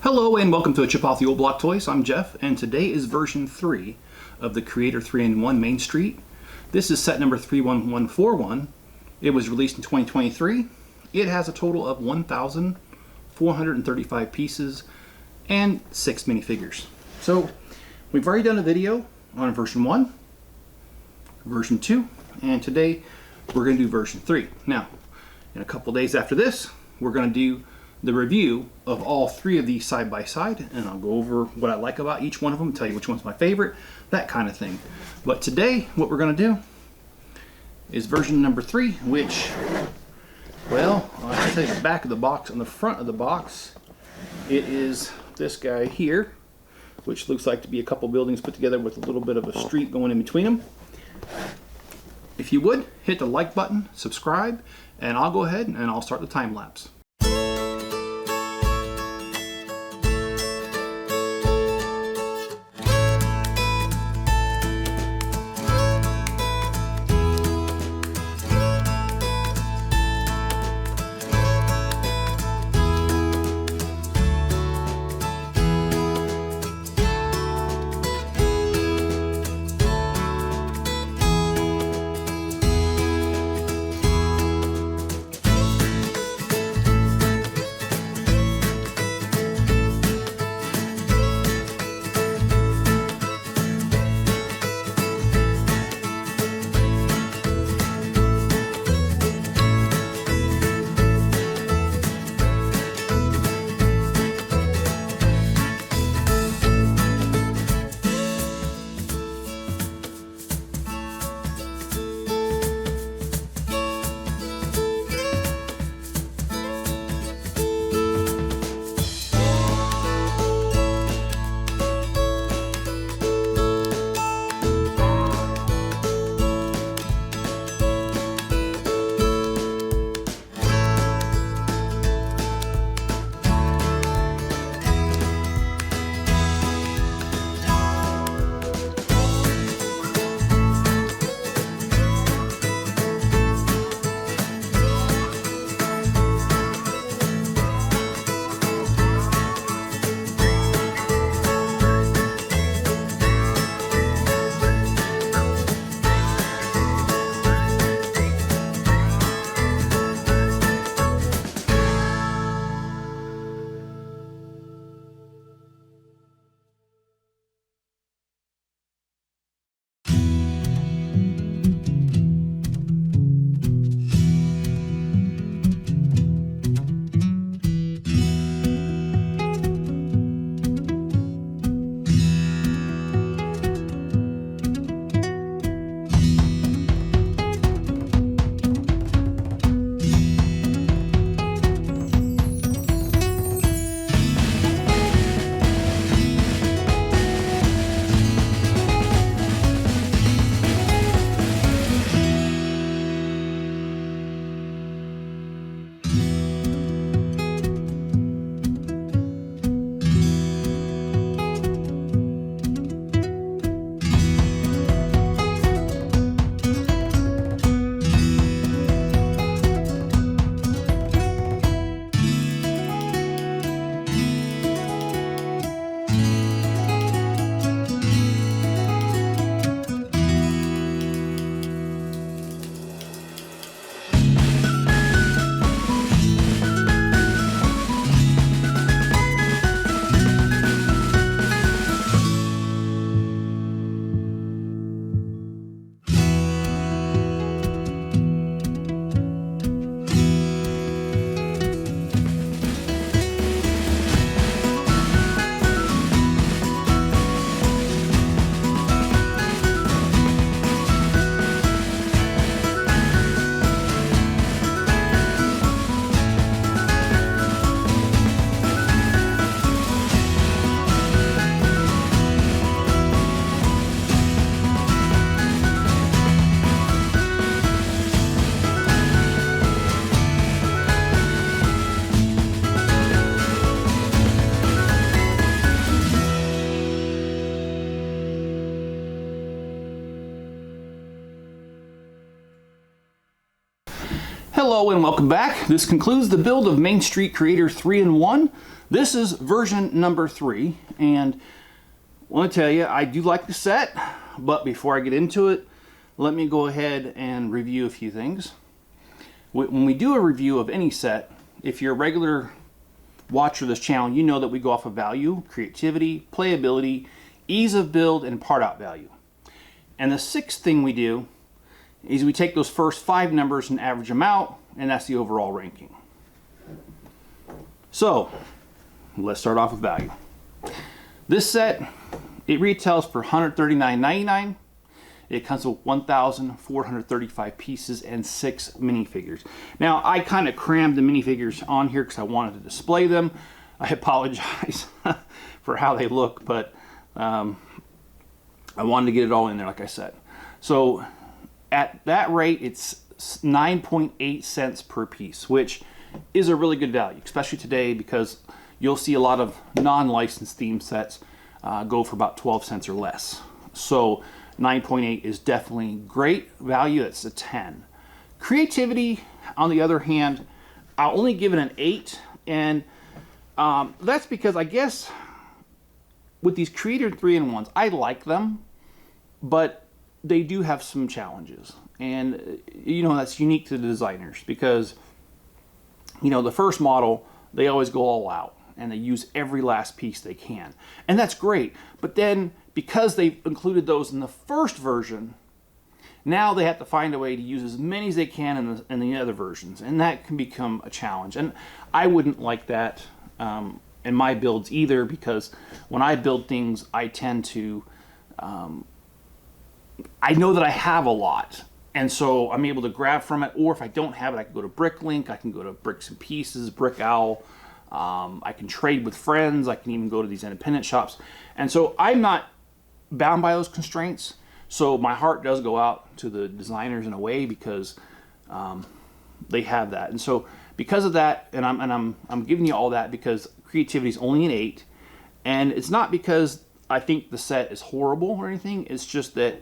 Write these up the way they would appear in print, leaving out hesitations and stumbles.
Hello and welcome to A Chip Off the Old Block Toys. I'm Jeff and today is version 3 of the Creator 3-in-1 Main Street. This is set number 31141. It was released in 2023. It has a total of 1,435 pieces and 6 minifigures. So we've already done a video on version 1, version 2, and today we're going to do version 3. Now, in a couple days after this, we're going to do the review of all 3 of these side by side, and I'll go over what I like about each one of them, tell you which one's my favorite, that kind of thing. But today, what we're going to do is version number 3, which, well, I'll tell you the back of the box. On the front of the box, it is this guy here, which looks like to be a couple buildings put together with a little bit of a street going in between them. If you would, hit the like button, subscribe, and I'll go ahead and I'll start the time lapse. Hello and welcome back. This concludes the build of Main Street Creator 3-in-1. This is version number 3, and I want to tell you, I do like the set, but before I get into it, let me go ahead and review a few things. When we do a review of any set, if you're a regular watcher of this channel, you know that we go off of value, creativity, playability, ease of build, and part out value. And the sixth thing we do is we take those first 5 numbers and average them out, and that's the overall ranking. So, let's start off with value. This set, it retails for $139.99. It comes with 1,435 pieces and 6 minifigures. Now, I kind of crammed the minifigures on here because I wanted to display them. I apologize for how they look, but I wanted to get it all in there, like I said. So, at that rate, it's 9.8 cents per piece, which is a really good value, especially today because you'll see a lot of non-licensed theme sets go for about 12 cents or less. So 9.8 is definitely great value. It's a 10. Creativity, on the other hand, I'll only give it an 8, and that's because I guess with these Creator 3-in-1s, I like them, but they do have some challenges, and you know that's unique to the designers because you know the first model they always go all out and they use every last piece they can, and that's great. But then because they've included those in the first version, now they have to find a way to use as many as they can in the other versions, and that can become a challenge. And I wouldn't like that in my builds either, because when I build things, I tend to I know that I have a lot, and so I'm able to grab from it, or if I don't have it, I can go to Bricklink, I can go to Bricks and Pieces, Brick Owl, I can trade with friends, I can even go to these independent shops, and so I'm not bound by those constraints. So my heart does go out to the designers in a way because they have that, and so because of that, and I'm giving you all that because creativity is only an 8, and it's not because I think the set is horrible or anything. It's just that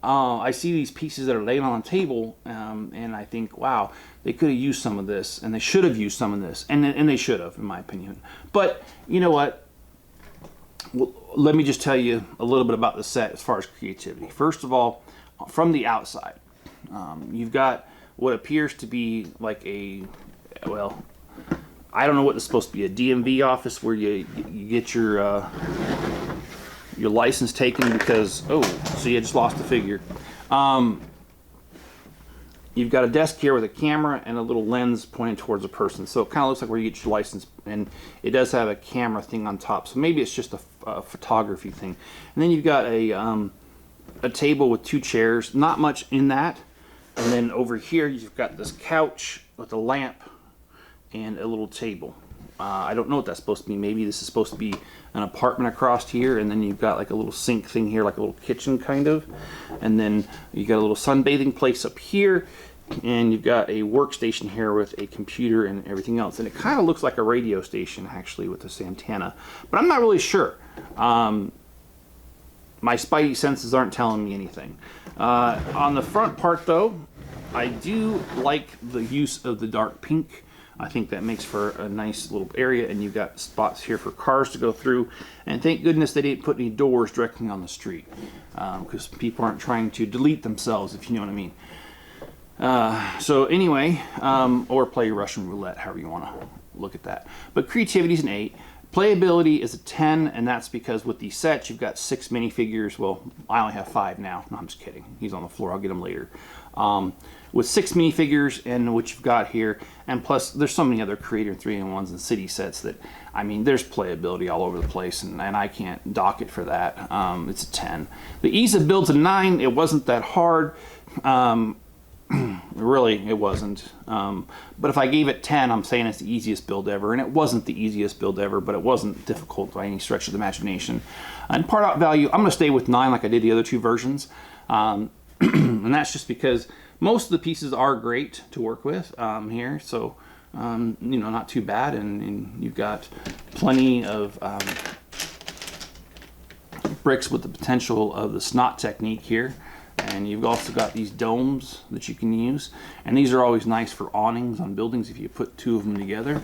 I see these pieces that are laying on the table, and I think, wow, they could have used some of this, and they should have used some of this, and they should have, in my opinion. But you know what? Well, let me just tell you a little bit about the set as far as creativity. First of all, from the outside, you've got what appears to be like a, well, I don't know what it's supposed to be, a DMV office where you get your license taken because, oh, see, I just lost the figure. You've got a desk here with a camera and a little lens pointing towards a person. So it kind of looks like where you get your license, and it does have a camera thing on top. So maybe it's just a photography thing. And then you've got a table with 2 chairs, not much in that. And then over here, you've got this couch with a lamp and a little table. I don't know what that's supposed to be. Maybe this is supposed to be an apartment across here, and then you've got like a little sink thing here, like a little kitchen kind of, and then you got a little sunbathing place up here, and you've got a workstation here with a computer and everything else, and it kind of looks like a radio station actually with this antenna, but I'm not really sure. My spidey senses aren't telling me anything. On the front part though, I do like the use of the dark pink. I think that makes for a nice little area, and you've got spots here for cars to go through, and thank goodness they didn't put any doors directly on the street, because people aren't trying to delete themselves, if you know what I mean. So anyway, or play Russian roulette, however you want to look at that. But creativity is an 8. Playability is a 10, and that's because with these sets, you've got 6 minifigures. Well, I only have 5 now. No, I'm just kidding. He's on the floor. I'll get him later. With 6 minifigures and what you've got here, and plus there's so many other Creator 3-in-1s and city sets that, I mean, there's playability all over the place, and I can't dock it for that. It's a 10. The ease of build's a 9. It wasn't that hard. Really, it wasn't. But if I gave it 10, I'm saying it's the easiest build ever, and it wasn't the easiest build ever, but it wasn't difficult by any stretch of the imagination. And part out value, I'm going to stay with 9 like I did the other 2 versions. And that's just because most of the pieces are great to work with here, so you know, not too bad, and you've got plenty of bricks with the potential of the snot technique here. And you've also got these domes that you can use, and these are always nice for awnings on buildings if you put 2 of them together.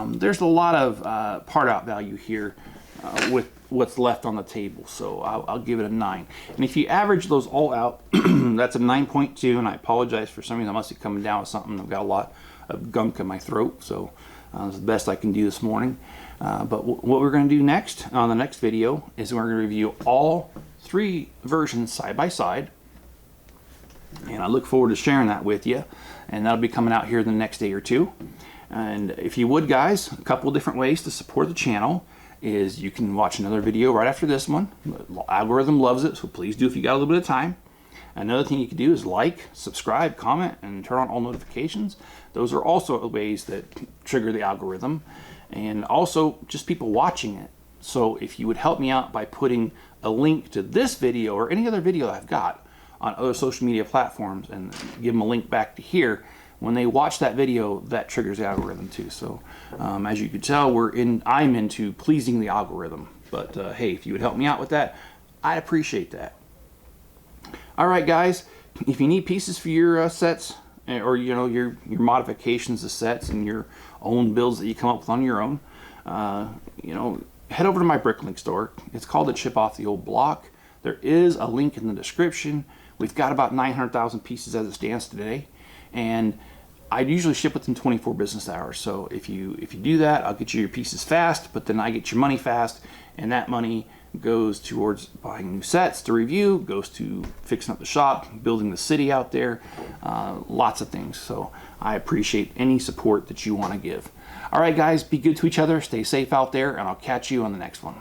There's a lot of part out value here with what's left on the table, so I'll give it a 9. And if you average those all out, that's a 9.2, and I apologize for some reason I must be coming down with something. I've got a lot of gunk in my throat, so it's the best I can do this morning. But what we're going to do next on the next video is we're going to review all 3 versions side by side, and I look forward to sharing that with you, and that'll be coming out here in the next day or 2. And if you would, guys, a couple of different ways to support the channel is you can watch another video right after this one. The algorithm loves it, so please do if you got a little bit of time. Another thing you can do is like, subscribe, comment, and turn on all notifications. Those are also ways that trigger the algorithm, and also just people watching it. So if you would help me out by putting a link to this video or any other video I've got on other social media platforms and give them a link back to here, when they watch that video, that triggers the algorithm too. So as you can tell, I'm into pleasing the algorithm. But hey, if you would help me out with that, I'd appreciate that. All right, guys, if you need pieces for your sets, or your modifications of sets and your own builds that you come up with on your own, head over to my Bricklink store. It's called the Chip Off the Old Block. There is a link in the description. We've got about 900,000 pieces as it stands today, and I usually ship within 24 business hours. So if you do that, I'll get you your pieces fast, but then I get your money fast, and that money goes towards buying new sets to review, goes to fixing up the shop, building the city out there, lots of things. So I appreciate any support that you want to give. All right, guys, be good to each other, stay safe out there, and I'll catch you on the next one.